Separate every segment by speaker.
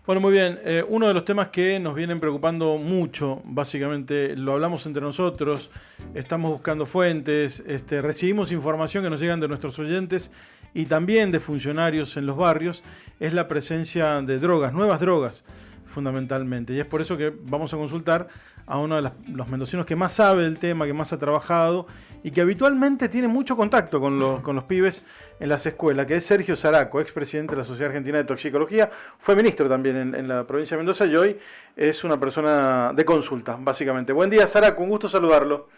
Speaker 1: Bueno, muy bien. Uno de los temas que nos vienen preocupando mucho, básicamente, lo hablamos entre nosotros, estamos buscando fuentes, recibimos información que nos llegan de nuestros oyentes y también de funcionarios en los barrios, es la presencia de drogas, nuevas drogas, fundamentalmente. Y es por eso que vamos a consultar a uno de los mendocinos que más sabe del tema, que más ha trabajado y que habitualmente tiene mucho contacto con los pibes en las escuelas, que es Sergio Zaraco, expresidente de la Sociedad Argentina de Toxicología, fue ministro también en la provincia de Mendoza y hoy es una persona de consulta, básicamente. Buen día, Zaraco, un gusto saludarlo.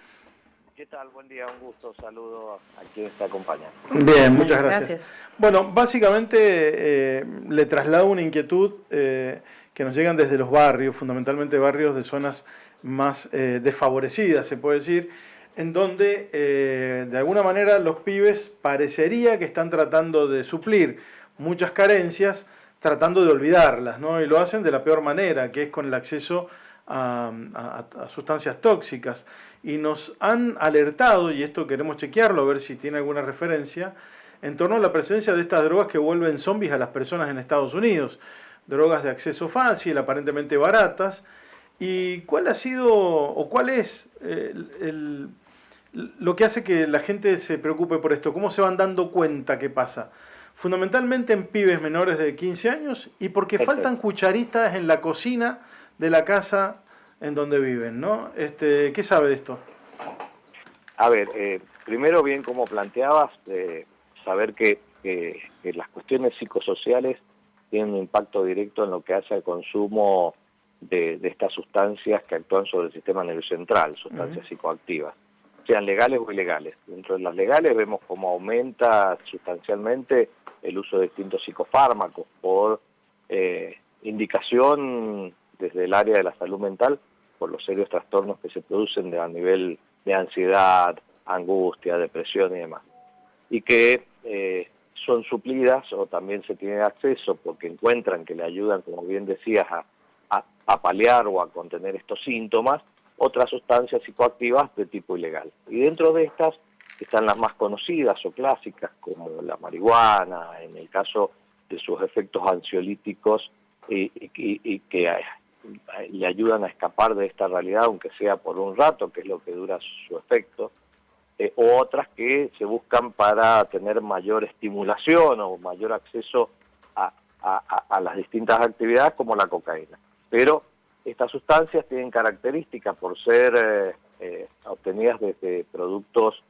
Speaker 2: ¿Qué tal? Buen día, un gusto, saludo a quienes te acompañan.
Speaker 1: Bien, muchas gracias. Bueno, básicamente le traslado una inquietud que nos llegan desde los barrios, fundamentalmente barrios de zonas más desfavorecidas, se puede decir, en donde de alguna manera los pibes parecería que están tratando de suplir muchas carencias, tratando de olvidarlas, ¿no? Y lo hacen de la peor manera, que es con el acceso a sustancias tóxicas. Y nos han alertado, y esto queremos chequearlo, a ver si tiene alguna referencia, en torno a la presencia de estas drogas que vuelven zombies a las personas en Estados Unidos. Drogas de acceso fácil, aparentemente baratas. ¿Y cuál ha sido, o cuál es lo que hace que la gente se preocupe por esto? ¿Cómo se van dando cuenta que pasa? Fundamentalmente en pibes menores de 15 años y porque faltan cucharitas en la cocina de la casa en donde viven, ¿no? ¿Qué sabe de esto?
Speaker 2: A ver, primero bien como planteabas, saber que las cuestiones psicosociales tienen un impacto directo en lo que hace al consumo de estas sustancias que actúan sobre el sistema nervioso central, sustancias psicoactivas, sean legales o ilegales. Dentro de las legales vemos cómo aumenta sustancialmente el uso de distintos psicofármacos por indicación desde el área de la salud mental por los serios trastornos que se producen a nivel de ansiedad, angustia, depresión y demás. Y que son suplidas o también se tiene acceso porque encuentran que le ayudan, como bien decías, a paliar o a contener estos síntomas, otras sustancias psicoactivas de tipo ilegal. Y dentro de estas están las más conocidas o clásicas, como la marihuana, en el caso de sus efectos ansiolíticos, y que le ayudan a escapar de esta realidad, aunque sea por un rato, que es lo que dura su efecto, o otras que se buscan para tener mayor estimulación o mayor acceso a las distintas actividades, como la cocaína. Pero estas sustancias tienen características por ser obtenidas desde productos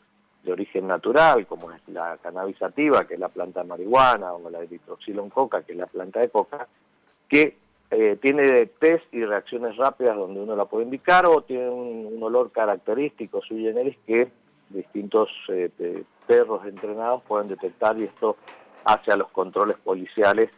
Speaker 2: de origen natural, como es la cannabis sativa, que es la planta de marihuana, o la eritroxilon coca, que es la planta de coca, que tiene test y reacciones rápidas donde uno la puede indicar, o tiene un olor característico sui generis que distintos perros entrenados pueden detectar, y esto hace a los controles policiales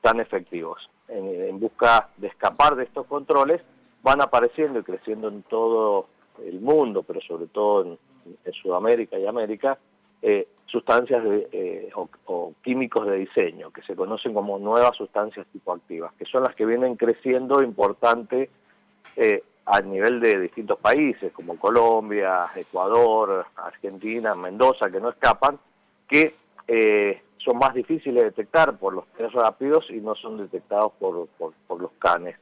Speaker 2: tan efectivos. En busca de escapar de estos controles, van apareciendo y creciendo en todo el mundo, pero sobre todo en Sudamérica y América, sustancias o químicos de diseño, que se conocen como nuevas sustancias psicoactivas, que son las que vienen creciendo importante a nivel de distintos países, como Colombia, Ecuador, Argentina, Mendoza, que no escapan, que son más difíciles de detectar por los test rápidos y no son detectados por los canes.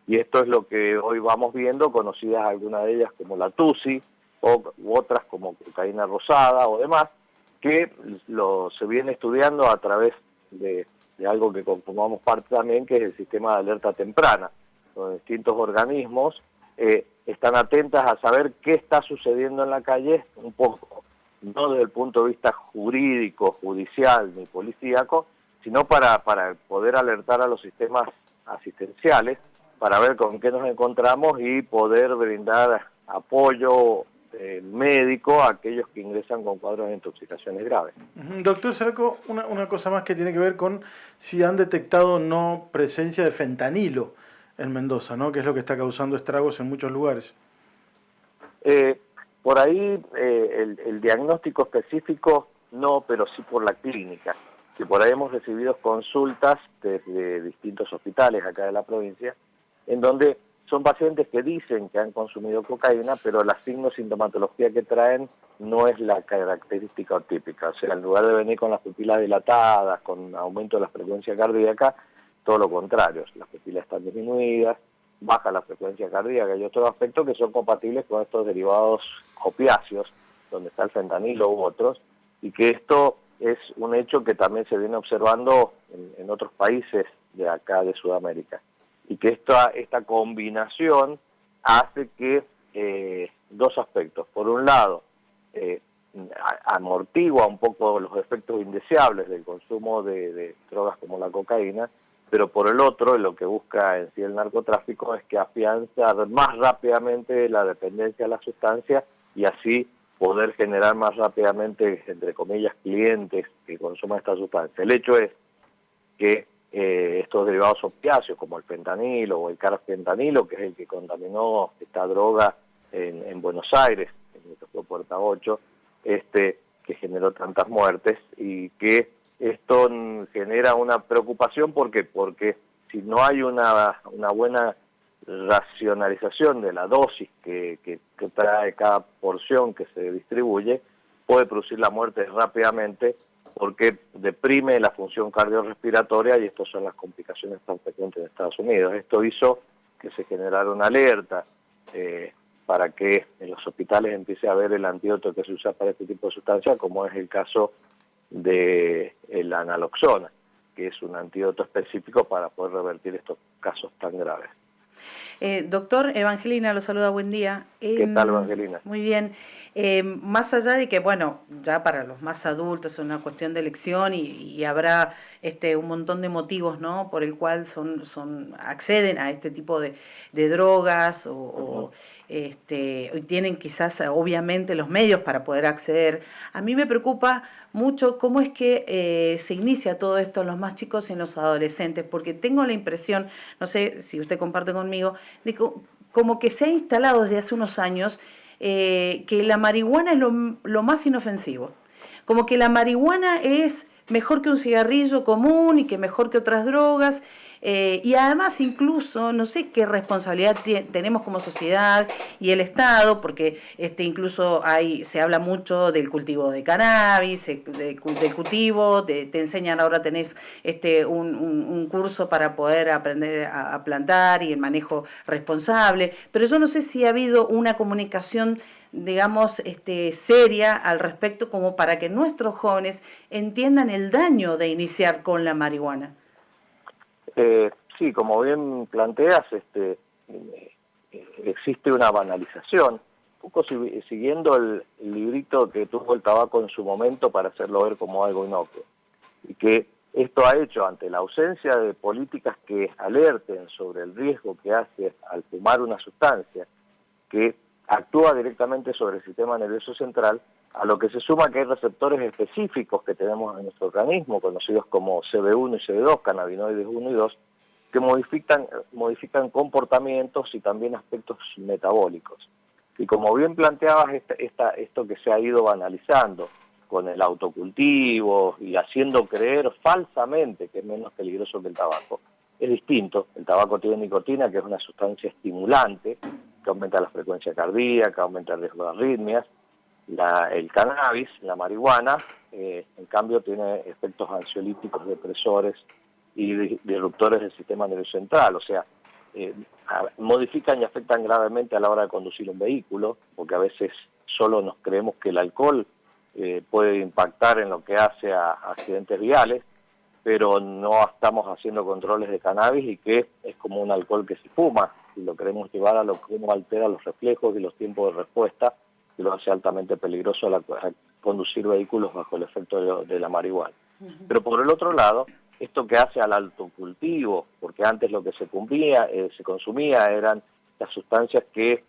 Speaker 2: Y esto es lo que hoy vamos viendo, conocidas algunas de ellas como la TUSI, u otras como cocaína rosada o demás, que se viene estudiando a través de algo que conformamos parte también, que es el sistema de alerta temprana, donde distintos organismos están atentas a saber qué está sucediendo en la calle, un poco, no desde el punto de vista jurídico, judicial ni policíaco, sino para poder alertar a los sistemas asistenciales, para ver con qué nos encontramos y poder brindar apoyo médico a aquellos que ingresan con cuadros de intoxicaciones graves.
Speaker 1: Doctor Zaraco, una cosa más que tiene que ver con si han detectado o no presencia de fentanilo en Mendoza, ¿no? Que es lo que está causando estragos en muchos lugares.
Speaker 2: Por ahí el diagnóstico específico no, pero sí por la clínica, que por ahí hemos recibido consultas desde distintos hospitales acá de la provincia, en donde son pacientes que dicen que han consumido cocaína, pero la signo-sintomatología que traen no es la característica típica. O sea, en lugar de venir con las pupilas dilatadas, con aumento de la frecuencia cardíaca, todo lo contrario, las pupilas están disminuidas, baja la frecuencia cardíaca y otros aspectos que son compatibles con estos derivados opiáceos, donde está el fentanilo u otros, y que esto es un hecho que también se viene observando en otros países de acá de Sudamérica, y que esta combinación hace que dos aspectos. Por un lado, amortigua un poco los efectos indeseables del consumo de drogas como la cocaína, pero por el otro, lo que busca en sí el narcotráfico es que afianza más rápidamente la dependencia a la sustancia y así poder generar más rápidamente, entre comillas, clientes que consuman esta sustancia. El hecho es que estos derivados opiáceos como el fentanilo o el carfentanilo, que es el que contaminó esta droga en Buenos Aires, en el que fue Puerta 8, que generó tantas muertes, y que esto genera una preocupación porque si no hay una buena racionalización de la dosis que trae cada porción que se distribuye, puede producir la muerte rápidamente porque deprime la función cardiorrespiratoria, y estas son las complicaciones tan frecuentes en Estados Unidos. Esto hizo que se generara una alerta para que en los hospitales empiece a haber el antídoto que se usa para este tipo de sustancias, como es el caso de la naloxona, que es un antídoto específico para poder revertir estos casos tan graves.
Speaker 3: Doctor, Evangelina lo saluda, buen día.
Speaker 2: ¿Qué tal, Evangelina?
Speaker 3: Muy bien. Más allá de que, bueno, ya para los más adultos es una cuestión de elección y habrá un montón de motivos, ¿no?, por el cual acceden a este tipo de drogas o tienen quizás obviamente los medios para poder acceder. A mí me preocupa mucho cómo es que se inicia todo esto en los más chicos y en los adolescentes, porque tengo la impresión, no sé si usted comparte conmigo, de como que se ha instalado desde hace unos años que la marihuana es lo más inofensivo. Como que la marihuana es mejor que un cigarrillo común y que mejor que otras drogas. Y además incluso, no sé qué responsabilidad tenemos como sociedad y el Estado, porque incluso se habla mucho del cultivo de cannabis, del cultivo, te enseñan ahora, tenés un curso para poder aprender a plantar y el manejo responsable, pero yo no sé si ha habido una comunicación, digamos, seria al respecto, como para que nuestros jóvenes entiendan el daño de iniciar con la marihuana.
Speaker 2: Sí, como bien planteas, existe una banalización, un poco siguiendo el librito que tuvo el tabaco en su momento para hacerlo ver como algo inocuo, y que esto ha hecho, ante la ausencia de políticas que alerten sobre el riesgo que hace al fumar una sustancia que actúa directamente sobre el sistema nervioso central, a lo que se suma que hay receptores específicos que tenemos en nuestro organismo, conocidos como CB1 y CB2, cannabinoides 1 y 2, que modifican comportamientos y también aspectos metabólicos. Y como bien planteabas, esto que se ha ido banalizando con el autocultivo y haciendo creer falsamente que es menos peligroso que el tabaco, es distinto. El tabaco tiene nicotina, que es una sustancia estimulante, que aumenta la frecuencia cardíaca, aumenta el riesgo de arritmias. El cannabis, la marihuana, en cambio tiene efectos ansiolíticos, depresores y disruptores del sistema nervioso central, o sea, modifican y afectan gravemente a la hora de conducir un vehículo, porque a veces solo nos creemos que el alcohol puede impactar en lo que hace a accidentes viales, pero no estamos haciendo controles de cannabis y que es como un alcohol que se fuma, y lo queremos llevar a lo que uno altera los reflejos y los tiempos de respuesta, y lo hace altamente peligroso a conducir vehículos bajo el efecto de la marihuana. Pero por el otro lado, esto que hace al autocultivo, porque antes lo que se consumía eran las sustancias que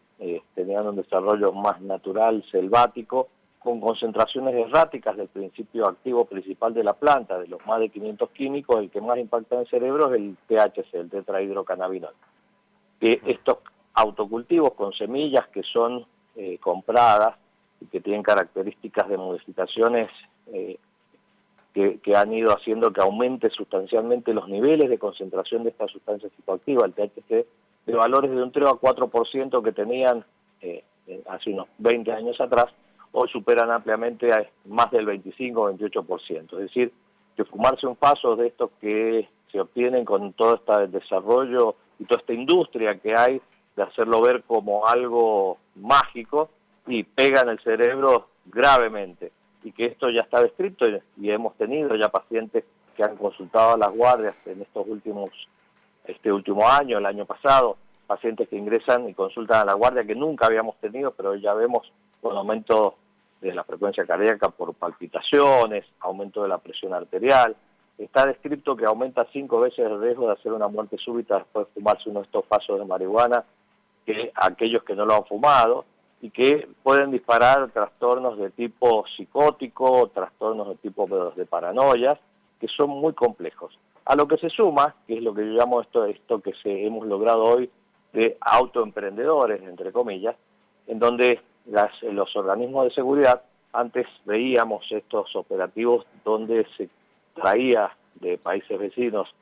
Speaker 2: tenían un desarrollo más natural, selvático, con concentraciones erráticas del principio activo principal de la planta, de los más de 500 químicos, el que más impacta en el cerebro es el THC, el tetrahidrocannabinol. Que estos autocultivos con semillas que son compradas y que tienen características de modificaciones que han ido haciendo que aumente sustancialmente los niveles de concentración de esta sustancia psicoactiva, el THC, de valores de un 3 a 4% que tenían hace unos 20 años atrás, hoy superan ampliamente a más del 25 o 28%. Es decir, que fumarse un paso de estos que se obtienen con todo este desarrollo y toda esta industria que hay de hacerlo ver como algo mágico, y pega en el cerebro gravemente. Y que esto ya está descrito, y hemos tenido ya pacientes que han consultado a las guardias en este último año, el año pasado, pacientes que ingresan y consultan a la guardia que nunca habíamos tenido, pero ya vemos un aumento de la frecuencia cardíaca por palpitaciones, aumento de la presión arterial. Está descrito que aumenta 5 veces el riesgo de hacer una muerte súbita después de fumarse uno de estos pasos de marihuana que aquellos que no lo han fumado, y que pueden disparar trastornos de tipo psicótico, trastornos de tipo de paranoias, que son muy complejos. A lo que se suma, que es lo que yo llamo esto que hemos logrado hoy de autoemprendedores, entre comillas, en donde los organismos de seguridad, antes veíamos estos operativos donde se traía de países vecinos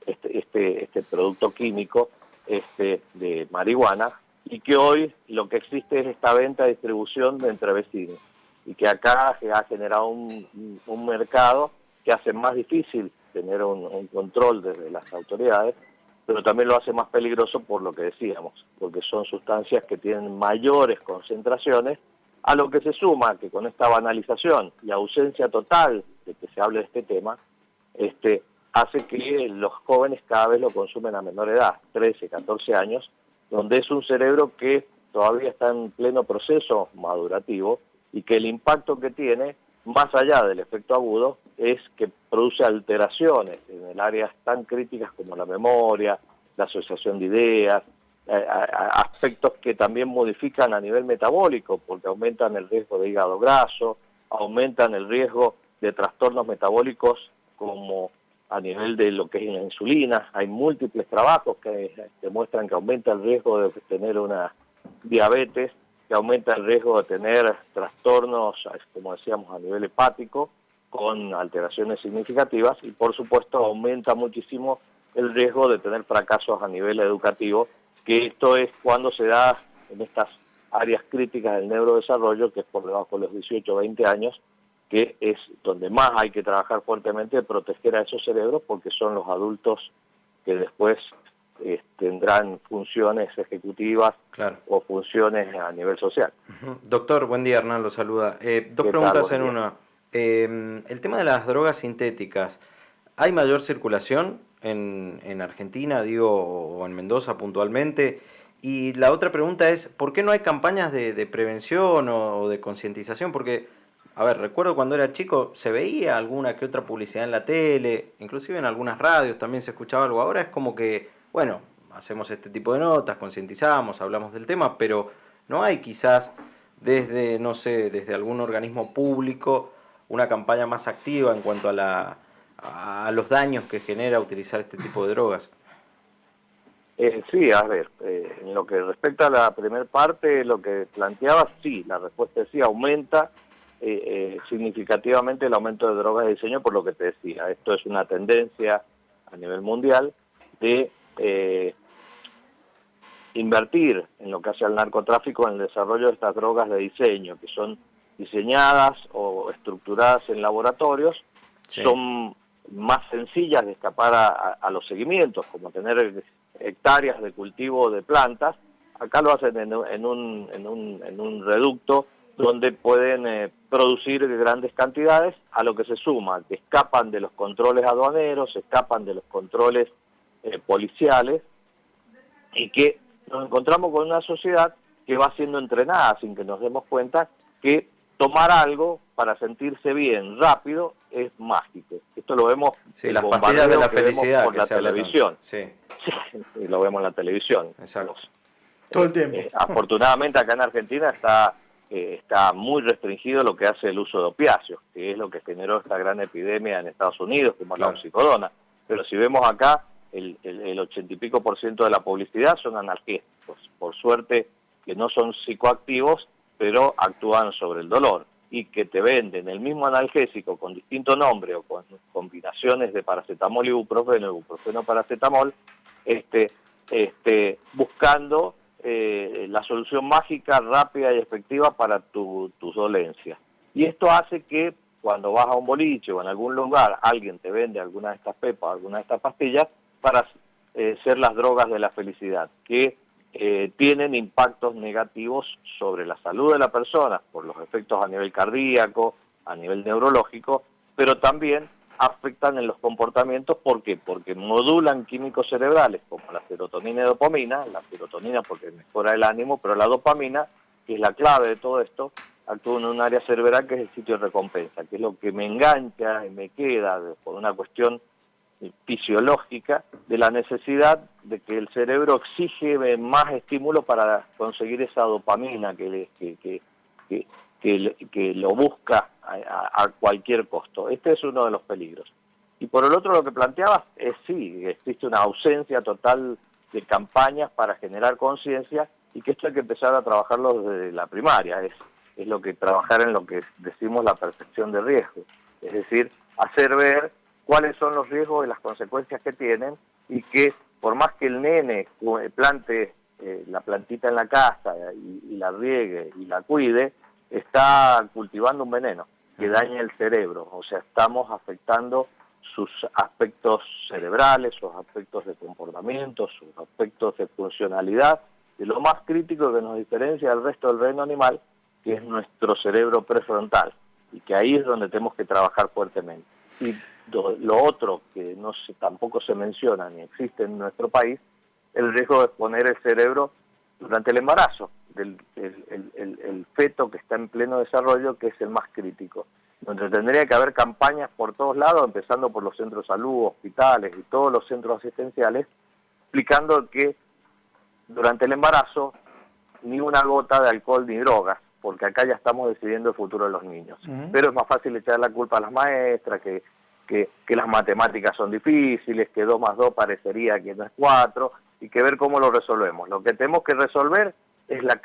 Speaker 2: este producto químico de marihuana, y que hoy lo que existe es esta venta y distribución entre vecinos, y que acá se ha generado un mercado que hace más difícil tener un control desde las autoridades, pero también lo hace más peligroso por lo que decíamos, porque son sustancias que tienen mayores concentraciones, a lo que se suma que con esta banalización y ausencia total de que se hable de este tema, hace que los jóvenes cada vez lo consumen a menor edad, 13, 14 años, donde es un cerebro que todavía está en pleno proceso madurativo, y que el impacto que tiene, más allá del efecto agudo, es que produce alteraciones en el áreas tan críticas como la memoria, la asociación de ideas, aspectos que también modifican a nivel metabólico, porque aumentan el riesgo de hígado graso, aumentan el riesgo de trastornos metabólicos como a nivel de lo que es la insulina. Hay múltiples trabajos que demuestran que aumenta el riesgo de tener una diabetes, que aumenta el riesgo de tener trastornos, como decíamos, a nivel hepático, con alteraciones significativas, y por supuesto aumenta muchísimo el riesgo de tener fracasos a nivel educativo, que esto es cuando se da en estas áreas críticas del neurodesarrollo, que es por debajo de los 18 o 20 años, que es donde más hay que trabajar fuertemente, proteger a esos cerebros, porque son los adultos que después tendrán funciones ejecutivas, claro, o funciones a nivel social.
Speaker 4: Doctor, buen día, Hernán, lo saluda. Dos preguntas en una. El tema de las drogas sintéticas, ¿hay mayor circulación en Argentina, o en Mendoza puntualmente? Y la otra pregunta es, ¿por qué no hay campañas de prevención o de concientización? Porque, a ver, recuerdo cuando era chico, se veía alguna que otra publicidad en la tele, inclusive en algunas radios también se escuchaba algo. Ahora es como que, bueno, hacemos este tipo de notas, concientizamos, hablamos del tema, pero no hay quizás desde, no sé, desde algún organismo público una campaña más activa en cuanto a los daños que genera utilizar este tipo de drogas.
Speaker 2: Sí, a ver, en lo que respecta a la primera parte, lo que planteaba, sí, la respuesta es sí, aumenta significativamente el aumento de drogas de diseño, por lo que te decía. Esto es una tendencia a nivel mundial de invertir en lo que hace al narcotráfico en el desarrollo de estas drogas de diseño, que son diseñadas o estructuradas en laboratorios, sí, son más sencillas de escapar a los seguimientos, como tener hectáreas de cultivo de plantas. Acá lo hacen en un reducto donde pueden producir grandes cantidades, a lo que se suma que escapan de los controles aduaneros, escapan de los controles policiales, y que nos encontramos con una sociedad que va siendo entrenada sin que nos demos cuenta que tomar algo para sentirse bien rápido es mágico. Esto lo vemos,
Speaker 4: sí, las pastillas de la felicidad
Speaker 2: por la televisión.
Speaker 4: Sí.
Speaker 2: Sí, y lo vemos en la televisión.
Speaker 4: Exacto.
Speaker 1: Todo el tiempo.
Speaker 2: Afortunadamente acá en Argentina está muy restringido lo que hace el uso de opiáceos, que es lo que generó esta gran epidemia en Estados Unidos, como claro, la oxicodona. Pero si vemos acá, el 80 y pico % de la publicidad son analgésicos. Por suerte que no son psicoactivos, pero actúan sobre el dolor, y que te venden el mismo analgésico con distinto nombre o con combinaciones de paracetamol y ibuprofeno, paracetamol, buscando la solución mágica, rápida y efectiva para tus dolencias. Y esto hace que cuando vas a un boliche o en algún lugar, alguien te vende alguna de estas pepas, alguna de estas pastillas, para ser las drogas de la felicidad, que tienen impactos negativos sobre la salud de la persona, por los efectos a nivel cardíaco, a nivel neurológico, pero también afectan en los comportamientos. ¿Por qué? Porque modulan químicos cerebrales como la serotonina y dopamina, la serotonina porque mejora el ánimo, pero la dopamina, que es la clave de todo esto, actúa en un área cerebral que es el sitio de recompensa, que es lo que me engancha y me queda por una cuestión fisiológica de la necesidad de que el cerebro exige más estímulo para conseguir esa dopamina que lo busca a cualquier costo. Este es uno de los peligros. Y por el otro, lo que planteabas es sí, existe una ausencia total de campañas para generar conciencia, y que esto hay que empezar a trabajarlo desde la primaria, es lo que trabajar en lo que decimos la percepción de riesgo, es decir, hacer ver cuáles son los riesgos y las consecuencias que tienen, y que por más que el nene plante la plantita en la casa y la riegue y la cuide, está cultivando un veneno que daña el cerebro. O sea, estamos afectando sus aspectos cerebrales, sus aspectos de comportamiento, sus aspectos de funcionalidad, de lo más crítico que nos diferencia del resto del reino animal, que es nuestro cerebro prefrontal, y que ahí es donde tenemos que trabajar fuertemente. Y lo otro que tampoco se menciona ni existe en nuestro país, el riesgo de exponer el cerebro durante el embarazo, el feto que está en pleno desarrollo, que es el más crítico, donde tendría que haber campañas por todos lados, empezando por los centros de salud, hospitales y todos los centros asistenciales, explicando que durante el embarazo ni una gota de alcohol ni drogas, porque acá ya estamos decidiendo el futuro de los niños. Pero es más fácil echar la culpa a las maestras, que las matemáticas son difíciles, que 2 más 2 parecería que no es 4, y que ver cómo lo resolvemos. Lo que tenemos que resolver es la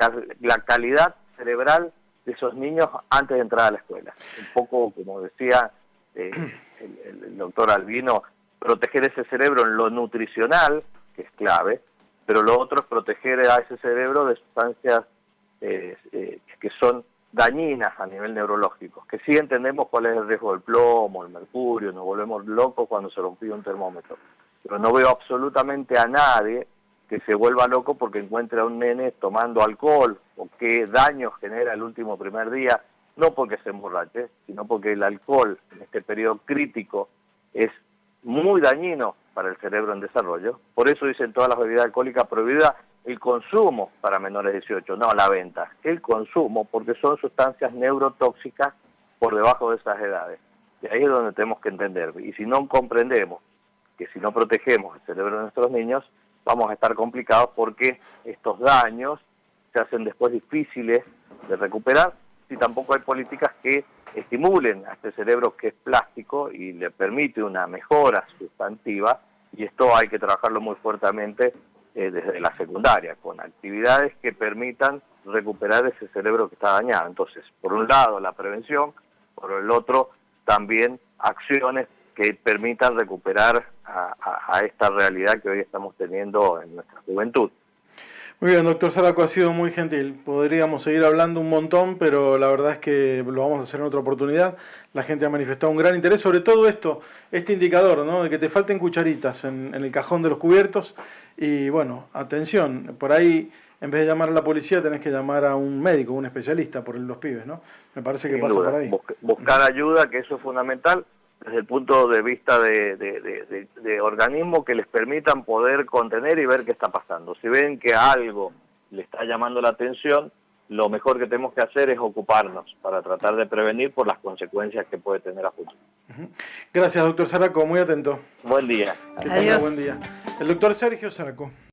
Speaker 2: calidad cerebral de esos niños antes de entrar a la escuela. Un poco, como decía el doctor Albino, proteger ese cerebro en lo nutricional, que es clave, pero lo otro es proteger a ese cerebro de sustancias que son dañinas a nivel neurológico, que sí entendemos cuál es el riesgo del plomo, el mercurio, nos volvemos locos cuando se rompió un termómetro, pero no veo absolutamente a nadie que se vuelva loco porque encuentre a un nene tomando alcohol, o qué daño genera el último primer día, no porque se emborrache, sino porque el alcohol en este periodo crítico es muy dañino para el cerebro en desarrollo. Por eso dicen todas las bebidas alcohólicas prohibidas el consumo para menores de 18, no la venta, el consumo, porque son sustancias neurotóxicas por debajo de esas edades. Y ahí es donde tenemos que entender. Y si no comprendemos que si no protegemos el cerebro de nuestros niños, vamos a estar complicados, porque estos daños se hacen después difíciles de recuperar si tampoco hay políticas que estimulen a este cerebro, que es plástico y le permite una mejora sustantiva, y esto hay que trabajarlo muy fuertemente desde la secundaria, con actividades que permitan recuperar ese cerebro que está dañado. Entonces, por un lado la prevención, por el otro también acciones que permitan recuperar a esta realidad que hoy estamos teniendo en nuestra juventud.
Speaker 1: Muy bien, doctor Zaraco, ha sido muy gentil. Podríamos seguir hablando un montón, pero la verdad es que lo vamos a hacer en otra oportunidad. La gente ha manifestado un gran interés sobre todo este indicador, ¿no? De que te falten cucharitas en el cajón de los cubiertos. Y bueno, atención, por ahí en vez de llamar a la policía tenés que llamar a un médico, un especialista por los pibes, ¿no? Me parece que pasa por ahí.
Speaker 2: Buscar ayuda, que eso es fundamental, desde el punto de vista de organismos que les permitan poder contener y ver qué está pasando. Si ven que algo le está llamando la atención, lo mejor que tenemos que hacer es ocuparnos para tratar de prevenir por las consecuencias que puede tener a futuro.
Speaker 1: Gracias, doctor Zaraco, muy atento.
Speaker 2: Buen día.
Speaker 1: Que tenga buen día. El doctor Sergio Zaraco.